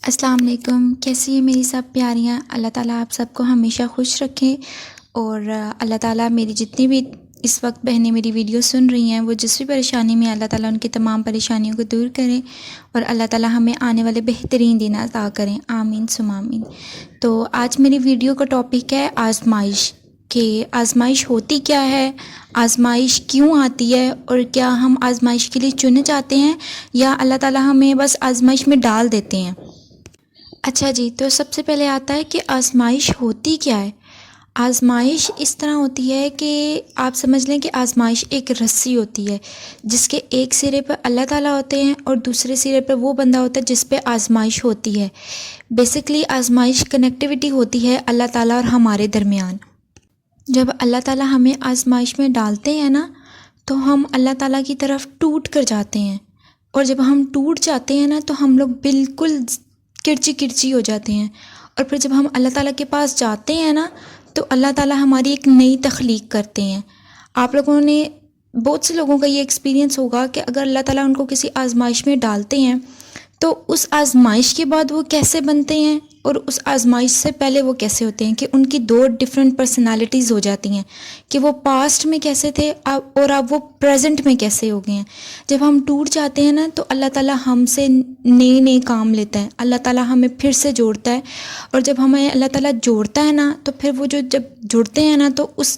السلام علیکم، کیسی ہیں میری سب پیاریاں؟ اللہ تعالیٰ آپ سب کو ہمیشہ خوش رکھیں، اور اللہ تعالیٰ میری جتنی بھی اس وقت بہنیں میری ویڈیو سن رہی ہیں وہ جس بھی پریشانی میں، اللہ تعالیٰ ان کی تمام پریشانیوں کو دور کریں، اور اللہ تعالیٰ ہمیں آنے والے بہترین دن عطا کریں، آمین ثم آمین۔ تو آج میری ویڈیو کا ٹاپک ہے آزمائش، کہ آزمائش ہوتی کیا ہے، آزمائش کیوں آتی ہے، اور کیا ہم آزمائش کے لیے چنے جاتے ہیں یا اللہ تعالیٰ ہمیں بس آزمائش میں ڈال دیتے ہیں۔ اچھا جی، تو سب سے پہلے آتا ہے کہ آزمائش ہوتی کیا ہے۔ آزمائش اس طرح ہوتی ہے کہ آپ سمجھ لیں کہ آزمائش ایک رسی ہوتی ہے جس کے ایک سرے پر اللہ تعالیٰ ہوتے ہیں اور دوسرے سرے پر وہ بندہ ہوتا ہے جس پہ آزمائش ہوتی ہے۔ بیسیکلی آزمائش کنیکٹیوٹی ہوتی ہے اللہ تعالیٰ اور ہمارے درمیان۔ جب اللہ تعالیٰ ہمیں آزمائش میں ڈالتے ہیں نا، تو ہم اللہ تعالیٰ کی طرف ٹوٹ کر جاتے ہیں، اور جب ہم ٹوٹ جاتے ہیں نا تو ہم لوگ بالکل کرچی کرچی ہو جاتے ہیں، اور پھر جب ہم اللہ تعالیٰ کے پاس جاتے ہیں نا تو اللہ تعالیٰ ہماری ایک نئی تخلیق کرتے ہیں۔ آپ لوگوں نے، بہت سے لوگوں کا یہ ایکسپیرینس ہوگا کہ اگر اللہ تعالیٰ ان کو کسی آزمائش میں ڈالتے ہیں تو اس آزمائش کے بعد وہ کیسے بنتے ہیں اور اس آزمائش سے پہلے وہ کیسے ہوتے ہیں، کہ ان کی دو ڈیفرنٹ پرسنالٹیز ہو جاتی ہیں، کہ وہ پاسٹ میں کیسے تھے اور اب وہ پریزنٹ میں کیسے ہو گئے ہیں۔ جب ہم ٹوٹ جاتے ہیں نا تو اللہ تعالیٰ ہم سے نئے نئے کام لیتا ہے، اللہ تعالیٰ ہمیں پھر سے جوڑتا ہے، اور جب ہمیں اللہ تعالیٰ جوڑتا ہے نا تو پھر وہ جب جڑتے ہیں نا تو اس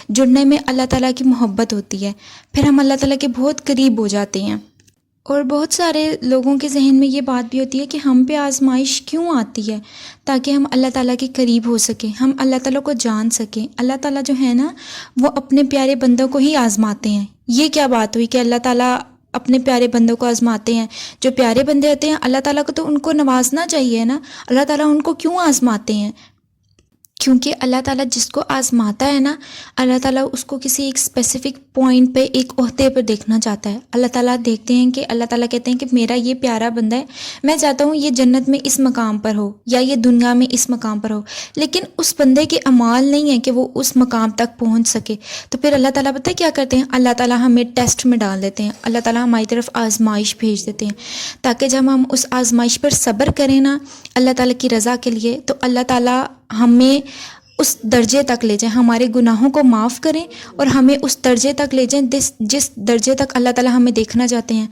جڑنے میں اللہ تعالیٰ کی محبت ہوتی ہے، پھر ہم اللہ تعالیٰ کے بہت قریب ہو جاتے ہیں۔ اور بہت سارے لوگوں کے ذہن میں یہ بات بھی ہوتی ہے کہ ہم پہ آزمائش کیوں آتی ہے، تاکہ ہم اللہ تعالیٰ کے قریب ہو سکیں، ہم اللہ تعالیٰ کو جان سکیں۔ اللہ تعالیٰ جو ہے نا وہ اپنے پیارے بندوں کو ہی آزماتے ہیں۔ یہ کیا بات ہوئی کہ اللہ تعالیٰ اپنے پیارے بندوں کو آزماتے ہیں؟ جو پیارے بندے ہوتے ہیں اللہ تعالیٰ کو تو ان کو نوازنا چاہیے نا، اللہ تعالیٰ ان کو کیوں آزماتے ہیں؟ کیونکہ اللہ تعالیٰ جس کو آزماتا ہے نا، اللہ تعالیٰ اس کو کسی ایک اسپیسیفک پوائنٹ پہ، ایک عہدے پر دیکھنا چاہتا ہے۔ اللہ تعالیٰ دیکھتے ہیں کہ اللہ تعالیٰ کہتے ہیں کہ میرا یہ پیارا بندہ ہے، میں چاہتا ہوں یہ جنت میں اس مقام پر ہو یا یہ دنیا میں اس مقام پر ہو، لیکن اس بندے کے اعمال نہیں ہے کہ وہ اس مقام تک پہنچ سکے۔ تو پھر اللہ تعالیٰ پتہ ہے کیا کرتے ہیں؟ اللہ تعالیٰ ہمیں ٹیسٹ میں ڈال دیتے ہیں، اللہ تعالیٰ ہماری طرف آزمائش بھیج دیتے ہیں، تاکہ جب ہم اس آزمائش پر صبر کریں نا اللہ تعالیٰ کی رضا کے لیے، تو اللہ تعالیٰ ہمیں اس درجے تک لے جائیں، ہمارے گناہوں کو معاف کریں اور ہمیں اس درجے تک لے جائیں جس درجے تک اللہ تعالیٰ ہمیں دیکھنا چاہتے ہیں۔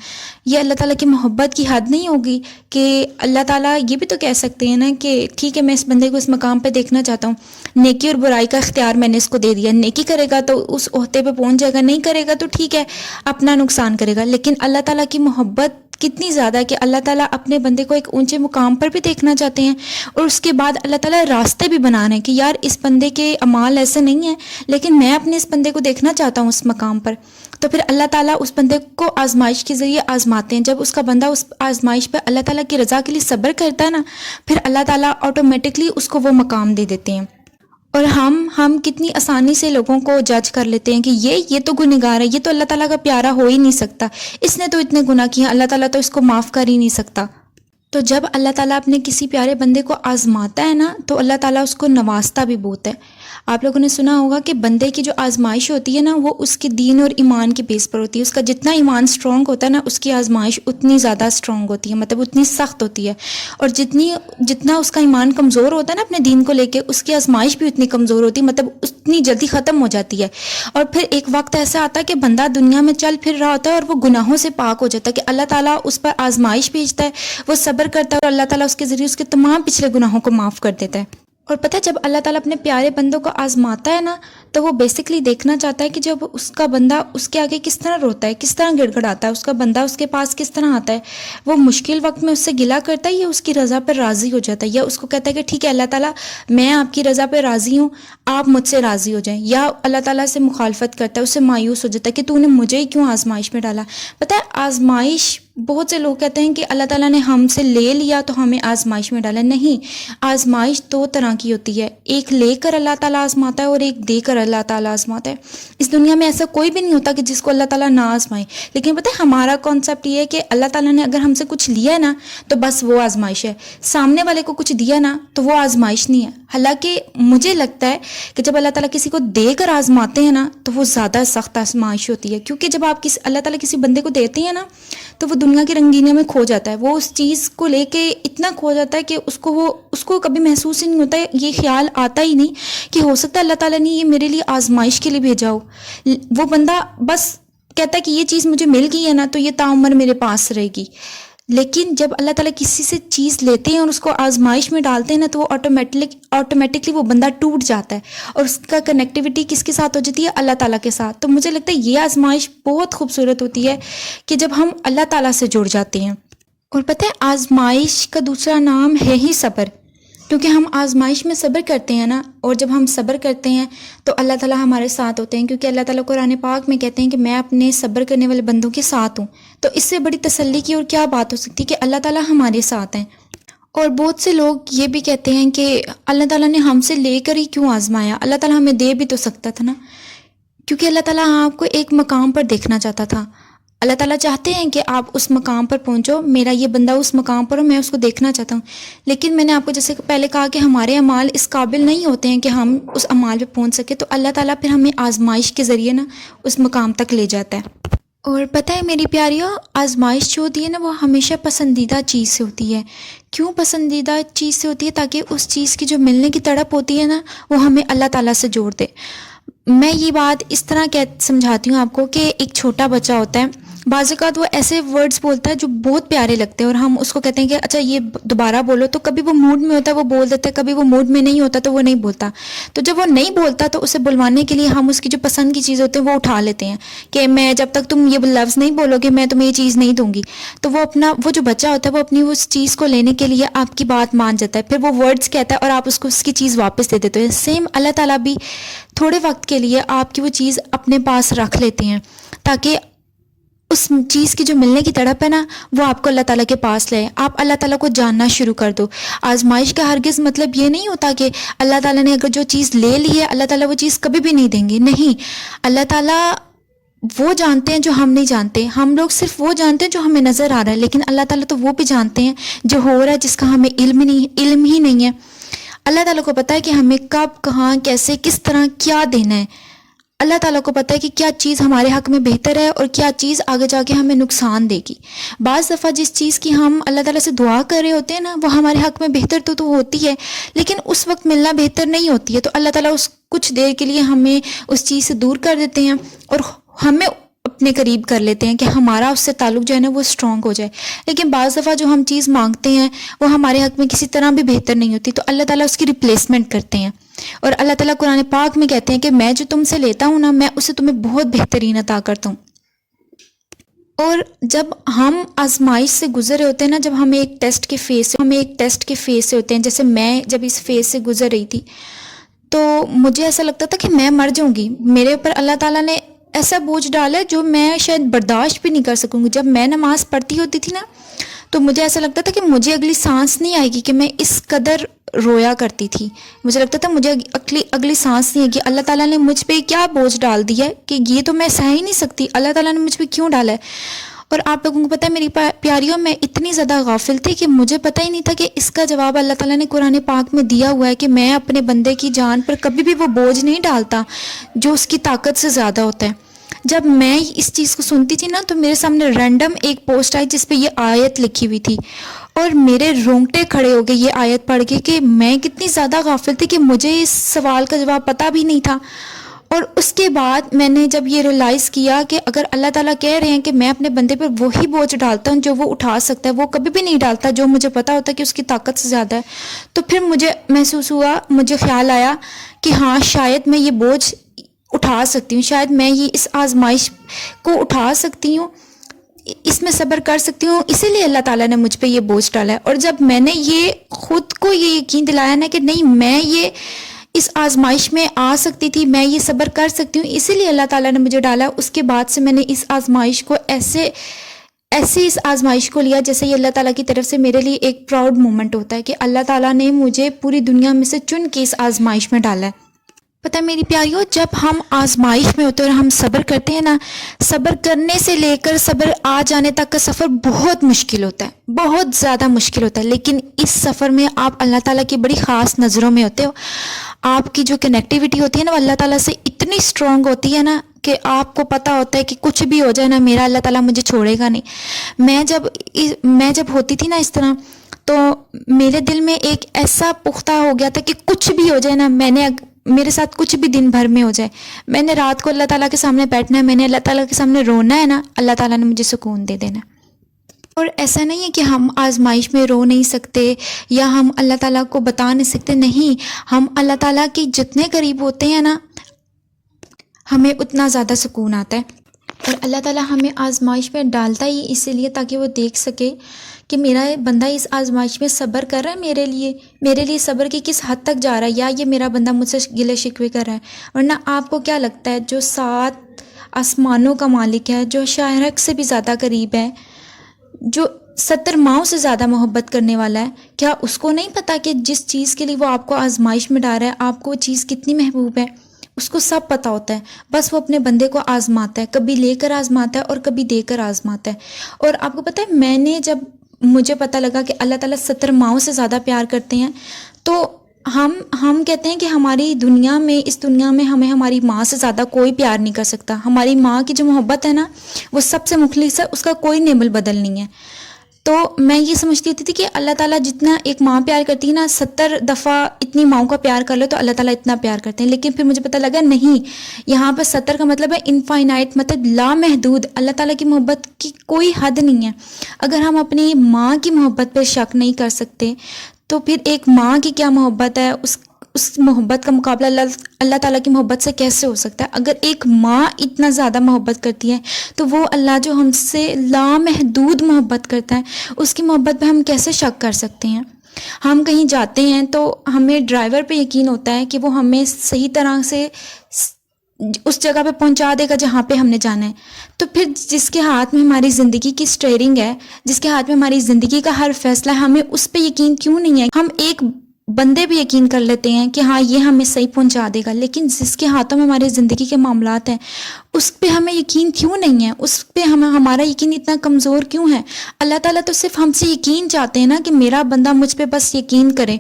یہ اللہ تعالیٰ کی محبت کی حد نہیں ہوگی کہ اللہ تعالیٰ یہ بھی تو کہہ سکتے ہیں نا کہ ٹھیک ہے میں اس بندے کو اس مقام پہ دیکھنا چاہتا ہوں، نیکی اور برائی کا اختیار میں نے اس کو دے دیا، نیکی کرے گا تو اس عہدے پہ پہنچ جائے گا، نہیں کرے گا تو ٹھیک ہے اپنا نقصان کرے گا۔ لیکن اللہ تعالیٰ کی محبت کتنی زیادہ ہے کہ اللہ تعالیٰ اپنے بندے کو ایک اونچے مقام پر بھی دیکھنا چاہتے ہیں، اور اس کے بعد اللہ تعالیٰ راستے بھی بنا رہے ہیں کہ یار اس بندے کے اعمال ایسے نہیں ہیں، لیکن میں اپنے اس بندے کو دیکھنا چاہتا ہوں اس مقام پر۔ تو پھر اللہ تعالیٰ اس بندے کو آزمائش کے ذریعے آزماتے ہیں۔ جب اس کا بندہ اس آزمائش پہ اللہ تعالیٰ کی رضا کے لیے صبر کرتا ہے نا، پھر اللہ تعالیٰ آٹومیٹکلی اس کو وہ مقام دے دیتے ہیں۔ اور ہم کتنی آسانی سے لوگوں کو جج کر لیتے ہیں کہ یہ تو گنہگار ہے، یہ تو اللہ تعالیٰ کا پیارا ہو ہی نہیں سکتا، اس نے تو اتنے گناہ کیے ہیں، اللہ تعالیٰ تو اس کو معاف کر ہی نہیں سکتا۔ تو جب اللہ تعالیٰ اپنے کسی پیارے بندے کو آزماتا ہے نا تو اللہ تعالیٰ اس کو نوازتا بھی بہت ہے۔ آپ لوگوں نے سنا ہوگا کہ بندے کی جو آزمائش ہوتی ہے نا وہ اس کے دین اور ایمان کے بیس پر ہوتی ہے۔ اس کا جتنا ایمان سٹرونگ ہوتا ہے نا اس کی آزمائش اتنی زیادہ سٹرونگ ہوتی ہے، مطلب اتنی سخت ہوتی ہے، اور جتنا اس کا ایمان کمزور ہوتا ہے نا اپنے دین کو لے کے، اس کی آزمائش بھی اتنی کمزور ہوتی ہے، مطلب اتنی جلدی ختم ہو جاتی ہے۔ اور پھر ایک وقت ایسا آتا ہے کہ بندہ دنیا میں چل پھر رہا ہوتا ہے اور وہ گناہوں سے پاک ہو جاتا ہے، کہ اللہ تعالیٰ اس پر آزمائش بھیجتا ہے، وہ صبر کرتا ہے اور اللہ تعالیٰ اس کے ذریعے اس کے تمام پچھلے گناہوں کو معاف کر دیتا ہے۔ اور پتہ ہے جب اللہ تعالیٰ اپنے پیارے بندوں کو آزماتا ہے نا تو وہ بیسکلی دیکھنا چاہتا ہے کہ جب اس کا بندہ اس کے آگے کس طرح روتا ہے، کس طرح گڑ گڑاتا ہے، اس کا بندہ اس کے پاس کس طرح آتا ہے، وہ مشکل وقت میں اس سے گلہ کرتا ہے یا اس کی رضا پر راضی ہو جاتا ہے، یا اس کو کہتا ہے کہ ٹھیک ہے اللہ تعالیٰ میں آپ کی رضا پہ راضی ہوں، آپ مجھ سے راضی ہو جائیں، یا اللہ تعالیٰ سے مخالفت کرتا ہے، اس سے مایوس ہو جاتا ہے کہ تو نے مجھے ہی کیوں آزمائش میں ڈالا۔ پتہ ہے آزمائش، بہت سے لوگ کہتے ہیں کہ اللہ تعالیٰ نے ہم سے لے لیا تو ہمیں آزمائش میں ڈالا۔ نہیں، آزمائش دو طرح کی ہوتی ہے، ایک لے کر اللہ تعالیٰ آزماتا ہے اور ایک دے کر اللہ تعالیٰ آزماتا ہے۔ اس دنیا میں ایسا کوئی بھی نہیں ہوتا کہ جس کو اللہ تعالیٰ نہ آزمائے، لیکن پتہ ہے ہمارا کانسیپٹ یہ ہے کہ اللہ تعالیٰ نے اگر ہم سے کچھ لیا ہے نا تو بس وہ آزمائش ہے، سامنے والے کو کچھ دیا نا تو وہ آزمائش نہیں ہے۔ حالانکہ مجھے لگتا ہے کہ جب اللہ تعالیٰ کسی کو دے کر آزماتے ہیں نا تو وہ زیادہ سخت آزمائش ہوتی ہے، کیونکہ جب آپ اللہ تعالیٰ کسی بندے کو دیتے ہیں نا تو وہ دنیا کی رنگینیوں میں کھو جاتا ہے، وہ اس چیز کو لے کے اتنا کھو جاتا ہے کہ اس کو کبھی محسوس ہی نہیں ہوتا ہے، یہ خیال آتا ہی نہیں کہ ہو سکتا ہے اللہ تعالیٰ نے یہ میرے لیے آزمائش کے لیے بھیجا ہو۔ وہ بندہ بس کہتا ہے کہ یہ چیز مجھے مل گئی ہے نا تو یہ تعمر میرے پاس رہے گی، لیکن جب اللہ تعالیٰ کسی سے چیز لیتے ہیں اور اس کو آزمائش میں ڈالتے ہیں نا تو وہ آٹومیٹکلی وہ بندہ ٹوٹ جاتا ہے اور اس کا کنیکٹیوٹی کس کے ساتھ ہو جاتی ہے؟ اللہ تعالیٰ کے ساتھ۔ تو مجھے لگتا ہے یہ آزمائش بہت خوبصورت ہوتی ہے کہ جب ہم اللہ تعالیٰ سے جڑ جاتے ہیں۔ اور پتہ ہے آزمائش کا دوسرا نام ہے ہی صبر، کیونکہ ہم آزمائش میں صبر کرتے ہیں نا، اور جب ہم صبر کرتے ہیں تو اللہ تعالیٰ ہمارے ساتھ ہوتے ہیں، کیونکہ اللہ تعالیٰ قرآن پاک میں کہتے ہیں کہ میں اپنے صبر کرنے والے بندوں کے ساتھ ہوں۔ تو اس سے بڑی تسلی کی اور کیا بات ہو سکتی کہ اللہ تعالیٰ ہمارے ساتھ ہیں۔ اور بہت سے لوگ یہ بھی کہتے ہیں کہ اللہ تعالیٰ نے ہم سے لے کر ہی کیوں آزمایا، اللہ تعالیٰ ہمیں دے بھی تو سکتا تھا نا، کیونکہ اللہ تعالیٰ آپ کو ایک مقام پر دیکھنا چاہتا تھا۔ اللہ تعالیٰ چاہتے ہیں کہ آپ اس مقام پر پہنچو، میرا یہ بندہ اس مقام پر ہو، میں اس کو دیکھنا چاہتا ہوں، لیکن میں نے آپ کو جیسے پہلے کہا کہ ہمارے اعمال اس قابل نہیں ہوتے ہیں کہ ہم اس اعمال پہ پہنچ سکے، تو اللہ تعالیٰ پھر ہمیں آزمائش کے ذریعے نا اس مقام تک لے جاتا ہے۔ اور پتہ ہے میری پیاریوں، آزمائش جو ہوتی ہے نا وہ ہمیشہ پسندیدہ چیز سے ہوتی ہے۔ کیوں پسندیدہ چیز سے ہوتی ہے؟ تاکہ اس چیز کی جو ملنے کی تڑپ ہوتی ہے نا وہ ہمیں اللہ تعالیٰ سے جوڑ دے۔ میں یہ بات اس طرح سمجھاتی ہوں آپ کو کہ ایک چھوٹا بچہ ہوتا ہے، بعض اوقات وہ ایسے ورڈز بولتا ہے جو بہت پیارے لگتے ہیں اور ہم اس کو کہتے ہیں کہ اچھا یہ دوبارہ بولو، تو کبھی وہ موڈ میں ہوتا ہے وہ بول دیتا ہے، کبھی وہ موڈ میں نہیں ہوتا تو وہ نہیں بولتا۔ تو جب وہ نہیں بولتا تو اسے بلوانے کے لیے ہم اس کی جو پسند کی چیز ہوتے ہیں وہ اٹھا لیتے ہیں کہ میں جب تک تم یہ لفظ نہیں بولو گے میں تمہیں یہ چیز نہیں دوں گی۔ تو وہ جو بچہ ہوتا ہے وہ اپنی اس چیز کو لینے کے لیے آپ کی بات مان جاتا ہے، پھر وہ ورڈز کہتا ہے اور آپ اس کو اس کی چیز واپس دے دیتے ہیں۔ سیم اللہ تعالیٰ بھی تھوڑے وقت کے لیے آپ کی وہ چیز اپنے پاس رکھ لیتے ہیں تاکہ اس چیز کی جو ملنے کی تڑپ ہے نا وہ آپ کو اللہ تعالیٰ کے پاس لے، آپ اللہ تعالیٰ کو جاننا شروع کر دو۔ آزمائش کا ہرگز مطلب یہ نہیں ہوتا کہ اللہ تعالیٰ نے اگر جو چیز لے لی ہے اللہ تعالیٰ وہ چیز کبھی بھی نہیں دیں گے، نہیں، اللہ تعالیٰ وہ جانتے ہیں جو ہم نہیں جانتے، ہم لوگ صرف وہ جانتے ہیں جو ہمیں نظر آ رہا ہے، لیکن اللہ تعالیٰ تو وہ بھی جانتے ہیں جو ہو رہا ہے جس کا ہمیں علم ہی نہیں ہے۔ اللہ تعالیٰ کو پتہ ہے کہ ہمیں کب، کہاں، کیسے، کس طرح کیا دینا ہے۔ اللہ تعالیٰ کو پتہ ہے کہ کیا چیز ہمارے حق میں بہتر ہے اور کیا چیز آگے جا کے ہمیں نقصان دے گی۔ بعض دفعہ جس چیز کی ہم اللہ تعالیٰ سے دعا کر رہے ہوتے ہیں نا وہ ہمارے حق میں بہتر تو ہوتی ہے، لیکن اس وقت ملنا بہتر نہیں ہوتی ہے، تو اللہ تعالیٰ اس کچھ دیر کے لیے ہمیں اس چیز سے دور کر دیتے ہیں اور ہمیں اپنے قریب کر لیتے ہیں کہ ہمارا اس سے تعلق جو ہے نا وہ اسٹرانگ ہو جائے۔ لیکن بعض دفعہ جو ہم چیز مانگتے ہیں وہ ہمارے حق میں کسی طرح بھی بہتر نہیں ہوتی، تو اللہ تعالیٰ اس کی ریپلیسمنٹ کرتے ہیں۔ اور اللہ تعالیٰ قرآن پاک میں کہتے ہیں کہ میں جو تم سے لیتا ہوں نا میں اسے تمہیں بہت بہترین عطا کرتا ہوں۔ اور جب ہم آزمائش سے گزر رہے ہوتے ہیں نا، جب ہم ایک ٹیسٹ کے فیز سے ہوتے ہیں، جیسے میں جب اس فیز سے گزر رہی تھی تو مجھے ایسا لگتا تھا کہ میں مر جاؤں گی، میرے اوپر اللہ تعالیٰ نے ایسا بوجھ ڈالا ہے جو میں شاید برداشت بھی نہیں کر سکوں گی۔ جب میں نماز پڑھتی ہوتی تھی نا تو مجھے ایسا لگتا تھا کہ مجھے اگلی سانس نہیں آئے گی، کہ میں اس قدر رویا کرتی تھی، مجھے لگتا تھا مجھے اگلی سانس نہیں آئے گی، اللہ تعالیٰ نے مجھ پہ کیا بوجھ ڈال دیا ہے کہ یہ تو میں سہ ہی نہیں سکتی، اللہ تعالیٰ نے مجھ پہ کیوں ڈالا ہے۔ اور آپ لوگوں کو پتہ ہے میری پیاریوں، میں اتنی زیادہ غافل تھی کہ مجھے پتہ ہی نہیں تھا کہ اس کا جواب اللہ تعالیٰ نے قرآن پاک میں دیا ہوا ہے کہ میں اپنے بندے کی جان پر کبھی بھی وہ بوجھ نہیں ڈالتا جو اس کی طاقت سے زیادہ ہوتا ہے۔ جب میں اس چیز کو سنتی تھی نا تو میرے سامنے رینڈم ایک پوسٹ آئی جس پہ یہ آیت لکھی ہوئی تھی اور میرے رونگٹے کھڑے ہو گئے یہ آیت پڑھ کے کہ میں کتنی زیادہ غافل تھی کہ مجھے اس سوال کا جواب پتہ بھی نہیں تھا۔ اور اس کے بعد میں نے جب یہ ریئلائز کیا کہ اگر اللہ تعالیٰ کہہ رہے ہیں کہ میں اپنے بندے پر وہی بوجھ ڈالتا ہوں جو وہ اٹھا سکتا ہے، وہ کبھی بھی نہیں ڈالتا جو مجھے پتا ہوتا ہے کہ اس کی طاقت سے زیادہ ہے، تو پھر مجھے محسوس ہوا، مجھے خیال آیا کہ ہاں شاید میں یہ بوجھ اٹھا سکتی ہوں، شاید میں یہ اس آزمائش کو اٹھا سکتی ہوں، اس میں صبر کر سکتی ہوں، اسی لیے اللہ تعالیٰ نے مجھ پہ یہ بوجھ ڈالا ہے۔ اور جب میں نے یہ خود کو یہ یقین دلایا نا کہ نہیں میں یہ اس آزمائش میں آ سکتی تھی، میں یہ صبر کر سکتی ہوں، اسی لیے اللہ تعالیٰ نے مجھے ڈالا، اس کے بعد سے میں نے اس آزمائش کو ایسے اس آزمائش کو لیا جیسے یہ اللہ تعالیٰ کی طرف سے میرے لیے ایک پراؤڈ مومنٹ ہوتا ہے کہ اللہ تعالیٰ نے مجھے پوری دنیا میں سے چن کے اس آزمائش میں ڈالا ہے۔ پتہ ہے میری پیاریوں، جب ہم آزمائش میں ہوتے ہیں اور ہم صبر کرتے ہیں نا، صبر کرنے سے لے کر صبر آ جانے تک کا سفر بہت مشکل ہوتا ہے، بہت زیادہ مشکل ہوتا ہے، لیکن اس سفر میں آپ اللہ تعالیٰ کی بڑی خاص نظروں میں ہوتے ہو۔ آپ کی جو کنیکٹیوٹی ہوتی ہے نا، وہ اللہ تعالیٰ سے اتنی اسٹرانگ ہوتی ہے نا کہ آپ کو پتہ ہوتا ہے کہ کچھ بھی ہو جائے نا، میرا اللہ تعالیٰ مجھے چھوڑے گا نہیں۔ میں جب ہوتی تھی نا اس طرح، تو میرے دل میں ایک ایسا پختہ ہو گیا تھا کہ کچھ بھی ہو جائے نا، میرے ساتھ کچھ بھی دن بھر میں ہو جائے، میں نے رات کو اللہ تعالیٰ کے سامنے بیٹھنا ہے، میں نے اللہ تعالیٰ کے سامنے رونا ہے نا، اللہ تعالیٰ نے مجھے سکون دے دینا۔ اور ایسا نہیں ہے کہ ہم آزمائش میں رو نہیں سکتے یا ہم اللہ تعالیٰ کو بتا نہیں سکتے، نہیں، ہم اللہ تعالیٰ کے جتنے قریب ہوتے ہیں نا، ہمیں اتنا زیادہ سکون آتا ہے۔ اور اللہ تعالیٰ ہمیں آزمائش میں ڈالتا ہی اسی لیے تاکہ وہ دیکھ سکے کہ میرا بندہ اس آزمائش میں صبر کر رہا ہے، میرے لیے صبر کی کس حد تک جا رہا ہے، یا یہ میرا بندہ مجھ سے گلے شکوے کر رہا ہے۔ ورنہ آپ کو کیا لگتا ہے جو 7 آسمانوں کا مالک ہے، جو شاہرک سے بھی زیادہ قریب ہے، جو 70 ماؤں سے زیادہ محبت کرنے والا ہے، کیا اس کو نہیں پتا کہ جس چیز کے لیے وہ آپ کو آزمائش میں ڈال رہا ہے، آپ کو وہ چیز کتنی محبوب ہے؟ اس کو سب پتہ ہوتا ہے، بس وہ اپنے بندے کو آزماتا ہے، کبھی لے کر آزماتا ہے اور کبھی دے کر آزماتا ہے۔ اور آپ کو پتہ ہے، جب مجھے پتہ لگا کہ اللہ تعالیٰ 70 ماؤں سے زیادہ پیار کرتے ہیں، تو ہم کہتے ہیں کہ اس دنیا میں ہمیں ہماری ماں سے زیادہ کوئی پیار نہیں کر سکتا۔ ہماری ماں کی جو محبت ہے نا، وہ سب سے مخلص ہے، اس کا کوئی نیبل بدل نہیں ہے۔ تو میں یہ سمجھتی تھی کہ اللہ تعالیٰ جتنا ایک ماں پیار کرتی ہے نا، 70 دفعہ اتنی ماؤں کا پیار کر لو تو اللہ تعالیٰ اتنا پیار کرتے ہیں۔ لیکن پھر مجھے پتہ لگا نہیں، یہاں پر 70 کا مطلب ہے انفائنائٹ، مطلب لامحدود۔ اللہ تعالیٰ کی محبت کی کوئی حد نہیں ہے۔ اگر ہم اپنی ماں کی محبت پہ شک نہیں کر سکتے تو پھر ایک ماں کی کیا محبت ہے، اس محبت کا مقابلہ اللہ تعالیٰ کی محبت سے کیسے ہو سکتا ہے؟ اگر ایک ماں اتنا زیادہ محبت کرتی ہے تو وہ اللہ جو ہم سے لامحدود محبت کرتا ہے، اس کی محبت پہ ہم کیسے شک کر سکتے ہیں؟ ہم کہیں جاتے ہیں تو ہمیں ڈرائیور پہ یقین ہوتا ہے کہ وہ ہمیں صحیح طرح سے اس جگہ پہ پہنچا دے گا جہاں پہ ہم نے جانا ہے۔ تو پھر جس کے ہاتھ میں ہماری زندگی کی اسٹیئرنگ ہے، جس کے ہاتھ میں ہماری زندگی کا ہر فیصلہ ہے، ہمیں اس پہ یقین کیوں نہیں ہے؟ ہم ایک بندے بھی یقین کر لیتے ہیں کہ ہاں یہ ہمیں صحیح پہنچا دے گا، لیکن جس کے ہاتھوں میں ہماری زندگی کے معاملات ہیں، اس پہ ہمیں یقین کیوں نہیں ہے؟ اس پہ ہمارا یقین اتنا کمزور کیوں ہے؟ اللہ تعالیٰ تو صرف ہم سے یقین چاہتے ہیں نا کہ میرا بندہ مجھ پہ بس یقین کرے،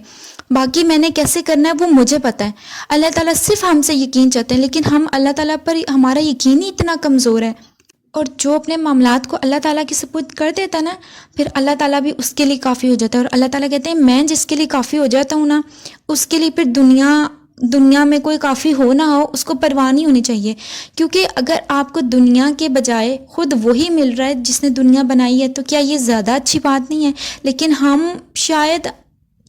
باقی میں نے کیسے کرنا ہے وہ مجھے پتہ ہے۔ اللہ تعالیٰ صرف ہم سے یقین چاہتے ہیں، لیکن ہم اللہ تعالیٰ پر ہمارا یقین ہی اتنا کمزور ہے۔ اور جو اپنے معاملات کو اللہ تعالیٰ کی سپرد کر دیتا ہے نا، پھر اللہ تعالیٰ بھی اس کے لیے کافی ہو جاتا ہے۔ اور اللہ تعالیٰ کہتے ہیں میں جس کے لیے کافی ہو جاتا ہوں نا، اس کے لیے پھر دنیا میں کوئی کافی ہو نہ ہو، اس کو پرواہ نہیں ہونی چاہیے۔ کیونکہ اگر آپ کو دنیا کے بجائے خود وہی مل رہا ہے جس نے دنیا بنائی ہے، تو کیا یہ زیادہ اچھی بات نہیں ہے؟ لیکن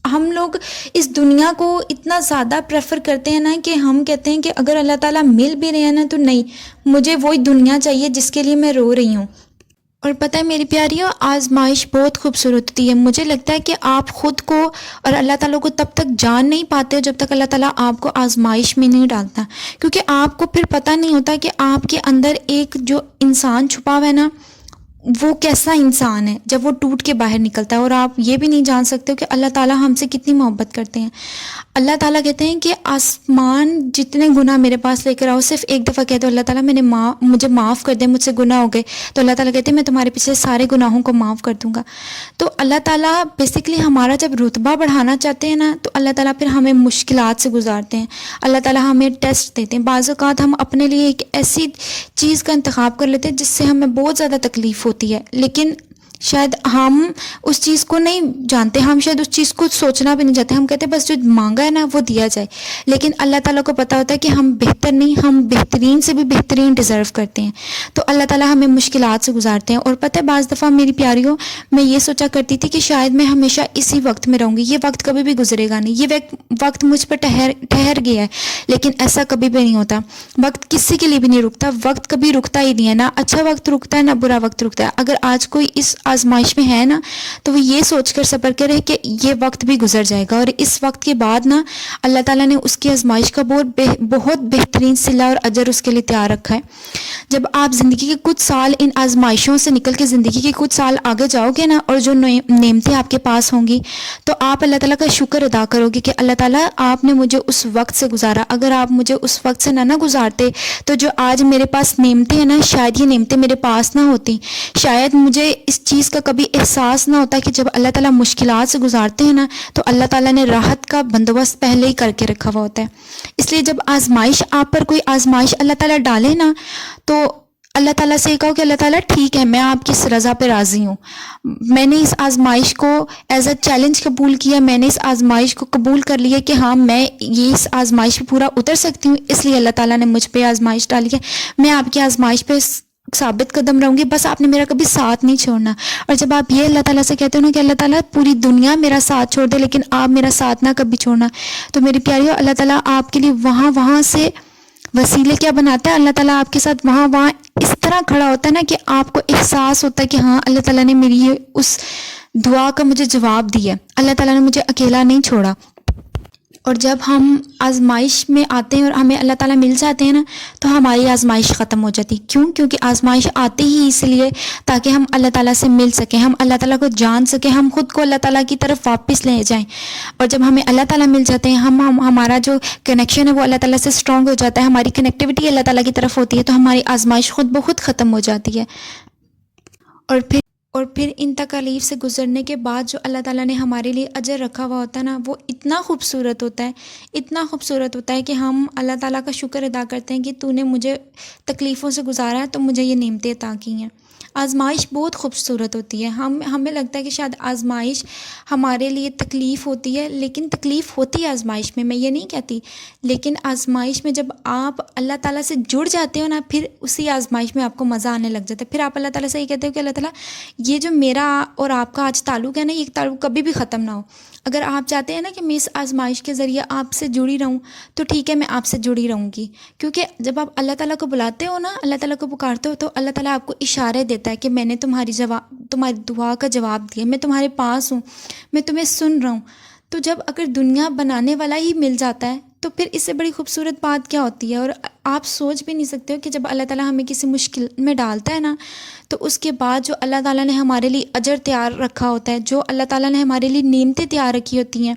ہم لوگ اس دنیا کو اتنا زیادہ پریفر کرتے ہیں نا کہ ہم کہتے ہیں کہ اگر اللہ تعالیٰ مل بھی رہے ہیں نا، تو نہیں، مجھے وہی دنیا چاہیے جس کے لیے میں رو رہی ہوں۔ اور پتہ ہے میری پیاریوں، آزمائش بہت خوبصورت ہوتی ہے۔ مجھے لگتا ہے کہ آپ خود کو اور اللہ تعالیٰ کو تب تک جان نہیں پاتے ہو جب تک اللہ تعالیٰ آپ کو آزمائش میں نہیں ڈالتا، کیونکہ آپ کو پھر پتہ نہیں ہوتا کہ آپ کے اندر ایک جو انسان چھپا ہوا ہے نا، وہ کیسا انسان ہے جب وہ ٹوٹ کے باہر نکلتا ہے۔ اور آپ یہ بھی نہیں جان سکتے ہو کہ اللہ تعالیٰ ہم سے کتنی محبت کرتے ہیں۔ اللہ تعالیٰ کہتے ہیں کہ آسمان جتنے گناہ میرے پاس لے کر آؤ، صرف ایک دفعہ کہہ دو اللہ تعالیٰ مجھے معاف کر دے، مجھ سے گناہ ہو گئے، تو اللہ تعالیٰ کہتے ہیں میں تمہارے پیچھے سارے گناہوں کو معاف کر دوں گا۔ تو اللہ تعالیٰ بیسکلی ہمارا جب رتبہ بڑھانا چاہتے ہیں نا، تو اللہ تعالیٰ پھر ہمیں مشکلات سے گزارتے ہیں، اللہ تعالیٰ ہمیں ٹیسٹ دیتے ہیں۔ بعض اوقات ہم اپنے لیے ایک ایسی چیز کا انتخاب کر لیتے ہیں جس سے ہمیں بہت زیادہ تکلیف ہوتی ہے، لیکن شاید ہم اس چیز کو نہیں جانتے، ہم شاید اس چیز کو سوچنا بھی نہیں چاہتے، ہم کہتے ہیں بس جو مانگا ہے نا وہ دیا جائے۔ لیکن اللہ تعالیٰ کو پتہ ہوتا ہے کہ ہم بہتر نہیں، ہم بہترین سے بھی بہترین ڈیزرو کرتے ہیں۔ تو اللہ تعالیٰ ہمیں مشکلات سے گزارتے ہیں۔ اور پتہ ہے بعض دفعہ میری پیاریوں، میں یہ سوچا کرتی تھی کہ شاید میں ہمیشہ اسی وقت میں رہوں گی، یہ وقت کبھی بھی گزرے گا نہیں، یہ وقت مجھ پہ ٹھہر گیا ہے۔ لیکن ایسا کبھی بھی نہیں ہوتا، وقت کسی کے لیے بھی نہیں رکتا، وقت کبھی رکتا ہی نہیں ہے، نہ اچھا وقت رکتا ہے نہ برا وقت رکتا ہے۔ اگر آج کوئی اس آزمائش میں ہے نا تو وہ یہ سوچ کر صبر کرے کہ یہ وقت بھی گزر جائے گا، اور اس وقت کے بعد نا اللہ تعالیٰ نے اس کی آزمائش کا بہت بہترین صلہ اور اجر اس کے لیے تیار رکھا ہے۔ جب آپ زندگی کے کچھ سال ان آزمائشوں سے نکل کے زندگی کے کچھ سال آگے جاؤ گے نا، اور جو نعمتیں آپ کے پاس ہوں گی تو آپ اللہ تعالیٰ کا شکر ادا کرو گے کہ اللہ تعالیٰ آپ نے مجھے اس وقت سے گزارا، اگر آپ مجھے اس وقت سے نہ گزارتے تو جو آج میرے پاس نعمتیں ہیں نا، شاید یہ نعمتیں میرے پاس نہ ہوتی، شاید مجھے اس چیز کا کبھی احساس نہ ہوتا کہ جب اللہ تعالیٰ مشکلات سے گزارتے ہیں نا تو اللہ تعالیٰ نے راحت کا بندوبست پہلے ہی کر کے رکھا ہوا ہوتا ہے۔ اس لیے جب آزمائش آپ پر کوئی آزمائش اللہ تعالیٰ ڈالے نا تو اللہ تعالیٰ سے یہ کہو کہ اللہ تعالیٰ ٹھیک ہے، میں آپ کی اس رضا پہ راضی ہوں، میں نے اس آزمائش کو ایز اے چیلنج قبول کیا، میں نے اس آزمائش کو قبول کر لیا کہ ہاں میں یہ اس آزمائش پہ پورا اتر سکتی ہوں، اس لیے اللہ تعالیٰ نے مجھ پہ آزمائش ڈالی ہے، میں آپ کی آزمائش پہ ثابت قدم رہوں گی، بس آپ نے میرا کبھی ساتھ نہیں چھوڑنا۔ اور جب آپ یہ اللہ تعالیٰ سے کہتے ہو نا کہ اللہ تعالیٰ پوری دنیا میرا ساتھ چھوڑ دے لیکن آپ میرا ساتھ نہ کبھی چھوڑنا، تو میری پیاریو اللہ تعالیٰ آپ کے لیے وہاں سے وسیلے کیا بناتا ہے، اللہ تعالیٰ آپ کے ساتھ وہاں اس طرح کھڑا ہوتا ہے نا کہ آپ کو احساس ہوتا ہے کہ ہاں اللہ تعالیٰ نے میری یہ اس دعا کا مجھے جواب دیا، اللہ تعالیٰ نے مجھے اکیلا نہیں چھوڑا۔ اور جب ہم آزمائش میں آتے ہیں اور ہمیں اللہ تعالیٰ مل جاتے ہیں نا تو ہماری آزمائش ختم ہو جاتی، کیونکہ آزمائش آتی ہی اس لیے تاکہ ہم اللہ تعالیٰ سے مل سکیں، ہم اللہ تعالیٰ کو جان سکیں، ہم خود کو اللہ تعالیٰ کی طرف واپس لے جائیں۔ اور جب ہمیں اللہ تعالیٰ مل جاتے ہیں ہمارا جو کنیکشن ہے وہ اللہ تعالیٰ سے اسٹرانگ ہو جاتا ہے، ہماری کنیکٹیوٹی اللہ تعالیٰ کی طرف ہوتی ہے، تو ہماری آزمائش خود بخود ختم ہو جاتی ہے۔ اور پھر ان تکالیف سے گزرنے کے بعد جو اللہ تعالیٰ نے ہمارے لیے اجر رکھا ہوا ہوتا ہے نا وہ اتنا خوبصورت ہوتا ہے، اتنا خوبصورت ہوتا ہے کہ ہم اللہ تعالیٰ کا شکر ادا کرتے ہیں کہ تو نے مجھے تکلیفوں سے گزارا ہے، تو مجھے یہ نعمتیں عطا کی ہیں۔ آزمائش بہت خوبصورت ہوتی ہے، ہمیں لگتا ہے کہ شاید آزمائش ہمارے لیے تکلیف ہوتی ہے، لیکن تکلیف ہوتی ہے آزمائش میں یہ نہیں کہتی، لیکن آزمائش میں جب آپ اللہ تعالیٰ سے جڑ جاتے ہو نا پھر اسی آزمائش میں آپ کو مزہ آنے لگ جاتا ہے، پھر آپ اللہ تعالیٰ سے یہ کہتے ہو کہ اللہ تعالیٰ یہ جو میرا اور آپ کا آج تعلق ہے نا یہ تعلق کبھی بھی ختم نہ ہو، اگر آپ چاہتے ہیں نا کہ میں اس آزمائش کے ذریعے آپ سے جڑی رہوں تو ٹھیک ہے میں آپ سے جڑی رہوں گی، کیونکہ جب آپ اللہ تعالیٰ کو بلاتے ہو نا، اللہ تعالیٰ کو پکارتے ہو تو اللہ تعالیٰ آپ کو اشارے دیتا ہے کہ میں نے تمہاری دعا کا جواب دیا، میں تمہارے پاس ہوں، میں تمہیں سن رہا ہوں۔ تو جب اگر دنیا بنانے والا ہی مل جاتا ہے تو پھر اس سے بڑی خوبصورت بات کیا ہوتی ہے؟ اور آپ سوچ بھی نہیں سکتے ہو کہ جب اللہ تعالیٰ ہمیں کسی مشکل میں ڈالتا ہے نا تو اس کے بعد جو اللہ تعالیٰ نے ہمارے لیے اجر تیار رکھا ہوتا ہے، جو اللہ تعالیٰ نے ہمارے لیے نعمتیں تیار رکھی ہوتی ہیں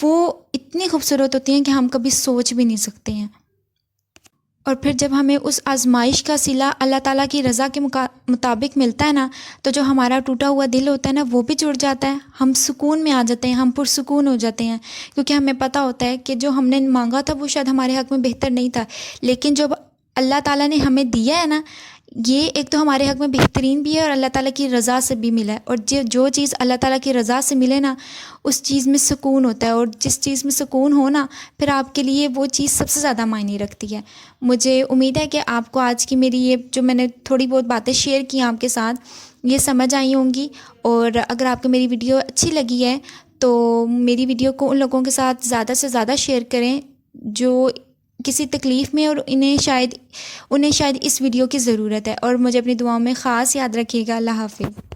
وہ اتنی خوبصورت ہوتی ہیں کہ ہم کبھی سوچ بھی نہیں سکتے ہیں۔ اور پھر جب ہمیں اس آزمائش کا صلہ اللہ تعالیٰ کی رضا کے مطابق ملتا ہے نا تو جو ہمارا ٹوٹا ہوا دل ہوتا ہے نا وہ بھی جڑ جاتا ہے، ہم سکون میں آ جاتے ہیں، ہم پرسکون ہو جاتے ہیں، کیونکہ ہمیں پتہ ہوتا ہے کہ جو ہم نے مانگا تھا وہ شاید ہمارے حق میں بہتر نہیں تھا، لیکن جو اللہ تعالیٰ نے ہمیں دیا ہے نا یہ ایک تو ہمارے حق میں بہترین بھی ہے اور اللہ تعالیٰ کی رضا سے بھی ملا ہے، اور جو چیز اللہ تعالیٰ کی رضا سے ملے نا اس چیز میں سکون ہوتا ہے، اور جس چیز میں سکون ہو نا پھر آپ کے لیے وہ چیز سب سے زیادہ معنی رکھتی ہے۔ مجھے امید ہے کہ آپ کو آج کی میری یہ جو میں نے تھوڑی بہت باتیں شیئر کی آپ کے ساتھ یہ سمجھ آئی ہوں گی، اور اگر آپ کو میری ویڈیو اچھی لگی ہے تو میری ویڈیو کو ان لوگوں کے ساتھ زیادہ سے زیادہ شیئر کریں جو کسی تکلیف میں اور انہیں شاید اس ویڈیو کی ضرورت ہے، اور مجھے اپنی دعاؤں میں خاص یاد رکھیے گا۔ اللہ حافظ۔